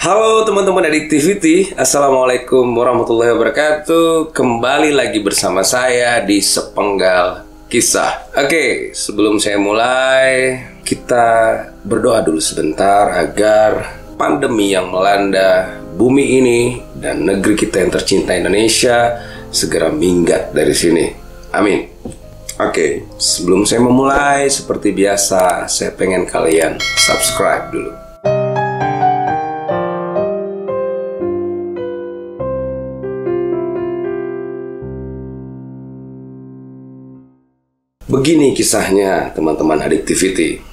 Halo teman-teman Addictivity, Assalamualaikum warahmatullahi wabarakatuh. Kembali lagi bersama saya di Sepenggal Kisah. Oke, sebelum saya mulai, kita berdoa dulu sebentar agar pandemi yang melanda bumi ini dan negeri kita yang tercinta Indonesia segera minggat dari sini. Amin. Oke, sebelum saya memulai, seperti biasa, saya pengen kalian subscribe dulu. Begini kisahnya teman-teman Addictivity.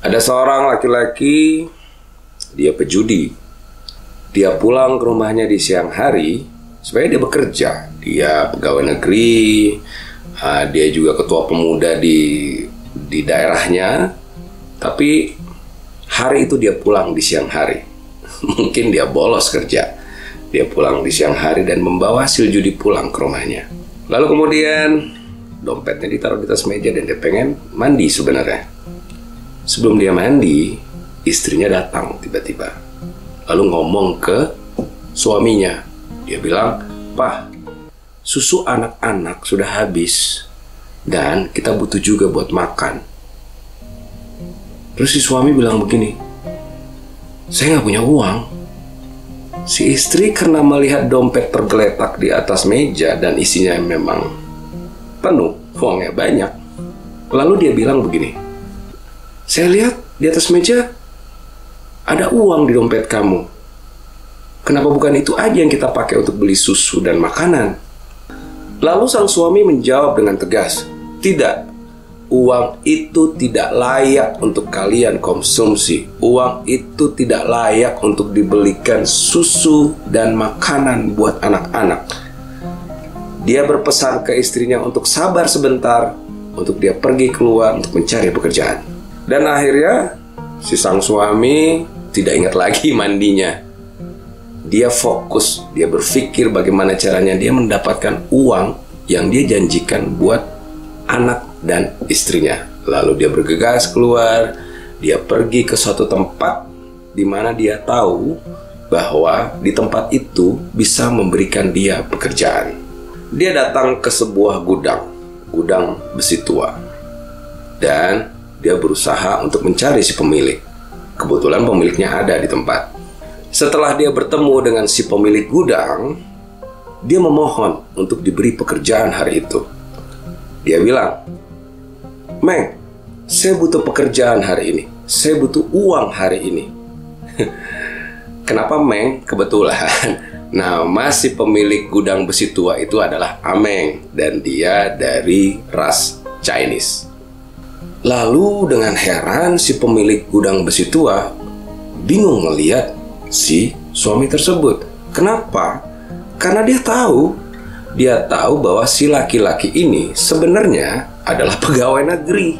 Ada seorang laki-laki, dia pejudi. Dia pulang ke rumahnya di siang hari supaya dia bekerja. Dia pegawai negeri, dia juga ketua pemuda di daerahnya. Tapi hari itu dia pulang di siang hari. Mungkin dia bolos kerja. Dia pulang di siang hari dan membawa hasil judi pulang ke rumahnya. Lalu kemudian dompetnya ditaruh di atas meja dan dia pengen mandi sebenarnya. Sebelum dia mandi, istrinya datang tiba-tiba. Lalu ngomong ke suaminya. Dia bilang, "Pak, susu anak-anak sudah habis dan kita butuh juga buat makan." Terus si suami bilang begini, "Saya nggak punya uang." Si istri karena melihat dompet tergeletak di atas meja dan isinya memang penuh, uangnya banyak. Lalu dia bilang begini, "Saya lihat di atas meja ada uang di dompet kamu. Kenapa bukan itu aja yang kita pakai untuk beli susu dan makanan?" Lalu sang suami menjawab dengan tegas, "Tidak, uang itu tidak layak untuk kalian konsumsi. Uang itu tidak layak untuk dibelikan susu dan makanan buat anak-anak." Dia berpesan ke istrinya untuk sabar sebentar, untuk dia pergi keluar untuk mencari pekerjaan. Dan akhirnya si sang suami tidak ingat lagi mandinya. Dia fokus, dia berpikir bagaimana caranya dia mendapatkan uang yang dia janjikan buat anak dan istrinya. Lalu dia bergegas keluar, dia pergi ke suatu tempat di mana dia tahu bahwa di tempat itu bisa memberikan dia pekerjaan. Dia datang ke sebuah gudang besi tua. Dan dia berusaha untuk mencari si pemilik. Kebetulan pemiliknya ada di tempat. Setelah dia bertemu dengan si pemilik gudang, dia memohon untuk diberi pekerjaan hari itu. Dia bilang, "Meng, saya butuh pekerjaan hari ini. Saya butuh uang hari ini." Kenapa Meng? Kebetulan nama si pemilik gudang besi tua itu adalah Ameng dan dia dari ras Chinese. Lalu dengan heran si pemilik gudang besi tua bingung melihat si suami tersebut. Kenapa? Karena dia tahu bahwa si laki-laki ini sebenarnya adalah pegawai negeri.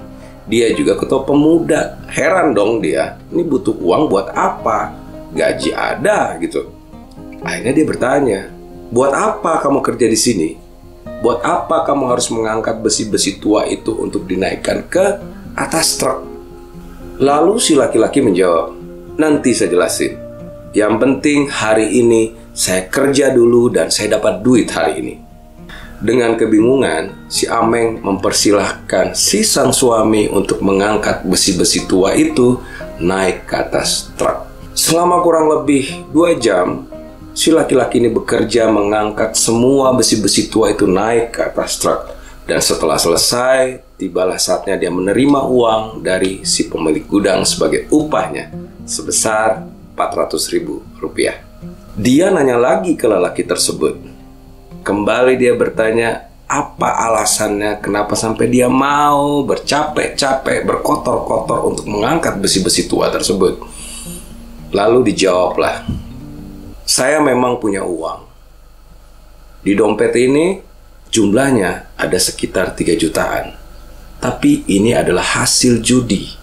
Dia juga ketua pemuda. Heran dong dia, ini butuh uang buat apa? Gaji ada gitu. Akhirnya dia bertanya, "Buat apa kamu kerja di sini? Buat apa kamu harus mengangkat besi-besi tua itu untuk dinaikkan ke atas truk?" Lalu si laki-laki menjawab, "Nanti saya jelasin. Yang penting hari ini saya kerja dulu dan saya dapat duit hari ini." Dengan kebingungan, si Ameng mempersilahkan si sang suami untuk mengangkat besi-besi tua itu naik ke atas truk. Selama kurang lebih 2 jam, si laki-laki ini bekerja mengangkat semua besi-besi tua itu naik ke atas truk. Dan setelah selesai, tibalah saatnya dia menerima uang dari si pemilik gudang sebagai upahnya sebesar Rp400.000. Dia nanya lagi ke lelaki tersebut. Kembali dia bertanya, apa alasannya kenapa sampai dia mau bercapek-capek, berkotor-kotor untuk mengangkat besi-besi tua tersebut. Lalu dijawablah, "Saya memang punya uang. Di dompet ini jumlahnya ada sekitar 3 jutaan. Tapi ini adalah hasil judi.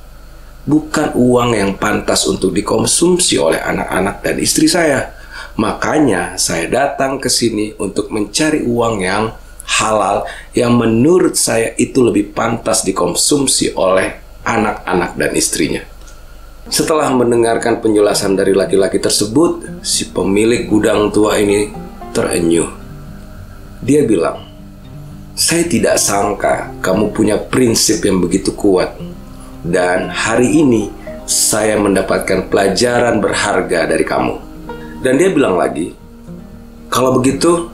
Bukan uang yang pantas untuk dikonsumsi oleh anak-anak dan istri saya. Makanya saya datang ke sini untuk mencari uang yang halal, yang menurut saya itu lebih pantas dikonsumsi oleh anak-anak dan istrinya." Setelah mendengarkan penjelasan dari laki-laki tersebut, si pemilik gudang tua ini terenyuh. Dia bilang, "Saya tidak sangka kamu punya prinsip yang begitu kuat. Dan hari ini saya mendapatkan pelajaran berharga dari kamu." Dan dia bilang lagi, "Kalau begitu,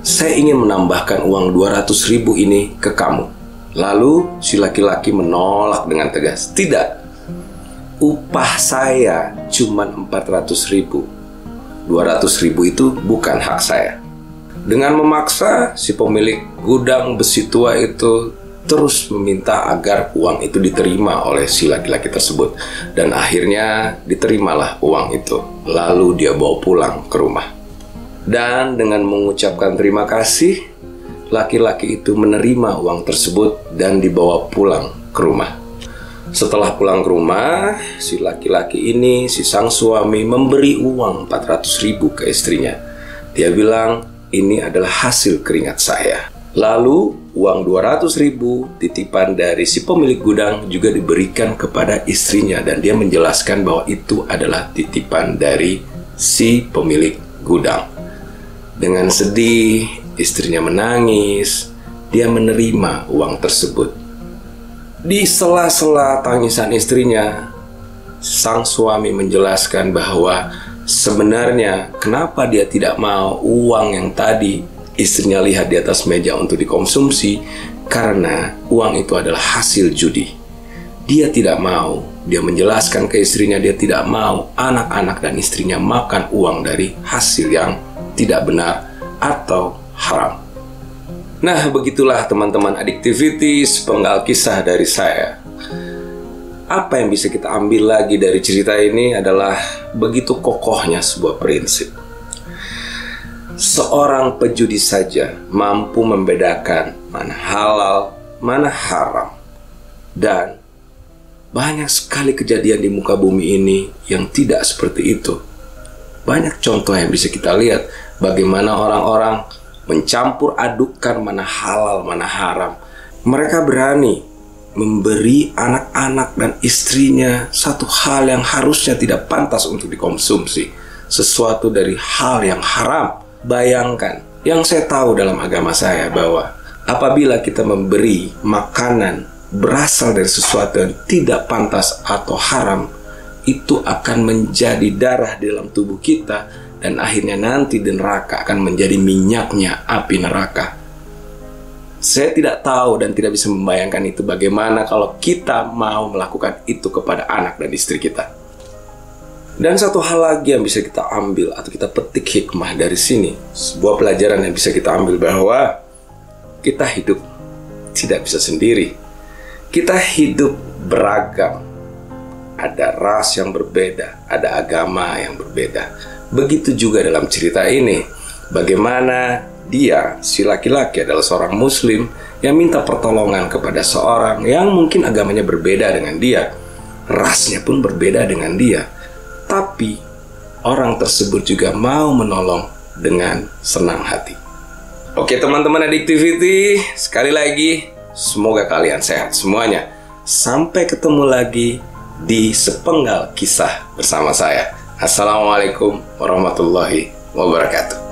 saya ingin menambahkan uang 200.000 ini ke kamu." Lalu si laki-laki menolak dengan tegas, "Tidak, upah saya cuma 400.000. 200.000 itu bukan hak saya." Dengan memaksa, si pemilik gudang besi tua itu terus meminta agar uang itu diterima oleh si laki-laki tersebut. Dan akhirnya diterimalah uang itu. Lalu dia bawa pulang ke rumah. Dan dengan mengucapkan terima kasih, laki-laki itu menerima uang tersebut dan dibawa pulang ke rumah. Setelah pulang ke rumah, si laki-laki ini, si sang suami, memberi uang 400.000 ke istrinya. Dia bilang, "Ini adalah hasil keringat saya." Lalu uang 200.000 titipan dari si pemilik gudang juga diberikan kepada istrinya, dan dia menjelaskan bahwa itu adalah titipan dari si pemilik gudang. Dengan sedih, istrinya menangis. Dia menerima uang tersebut. Di sela-sela tangisan istrinya, sang suami menjelaskan bahwa sebenarnya kenapa dia tidak mau uang yang tadi istrinya lihat di atas meja untuk dikonsumsi, karena uang itu adalah hasil judi. Dia tidak mau, dia menjelaskan ke istrinya dia tidak mau anak-anak dan istrinya makan uang dari hasil yang tidak benar atau haram. Nah, begitulah teman-teman Addictivity, sepenggal kisah dari saya. Apa yang bisa kita ambil lagi dari cerita ini adalah begitu kokohnya sebuah prinsip. Seorang pejudi saja mampu membedakan mana halal, mana haram. Dan banyak sekali kejadian di muka bumi ini yang tidak seperti itu. Banyak contoh yang bisa kita lihat bagaimana orang-orang mencampur adukkan mana halal, mana haram. Mereka berani memberi anak-anak dan istrinya satu hal yang harusnya tidak pantas untuk dikonsumsi, sesuatu dari hal yang haram. Bayangkan, yang saya tahu dalam agama saya bahwa apabila kita memberi makanan berasal dari sesuatu yang tidak pantas atau haram, itu akan menjadi darah di dalam tubuh kita, dan akhirnya nanti di neraka akan menjadi minyaknya api neraka. Saya tidak tahu dan tidak bisa membayangkan itu bagaimana kalau kita mau melakukan itu kepada anak dan istri kita. Dan satu hal lagi yang bisa kita ambil atau kita petik hikmah dari sini, sebuah pelajaran yang bisa kita ambil bahwa kita hidup tidak bisa sendiri. Kita hidup beragam. Ada ras yang berbeda, ada agama yang berbeda. Begitu juga dalam cerita ini, bagaimana dia, si laki-laki adalah seorang muslim yang minta pertolongan kepada seorang yang mungkin agamanya berbeda dengan dia, rasnya pun berbeda dengan dia. Tapi orang tersebut juga mau menolong dengan senang hati. Oke teman-teman Addictivity, sekali lagi semoga kalian sehat semuanya. Sampai ketemu lagi di sepenggal kisah bersama saya. Assalamualaikum warahmatullahi wabarakatuh.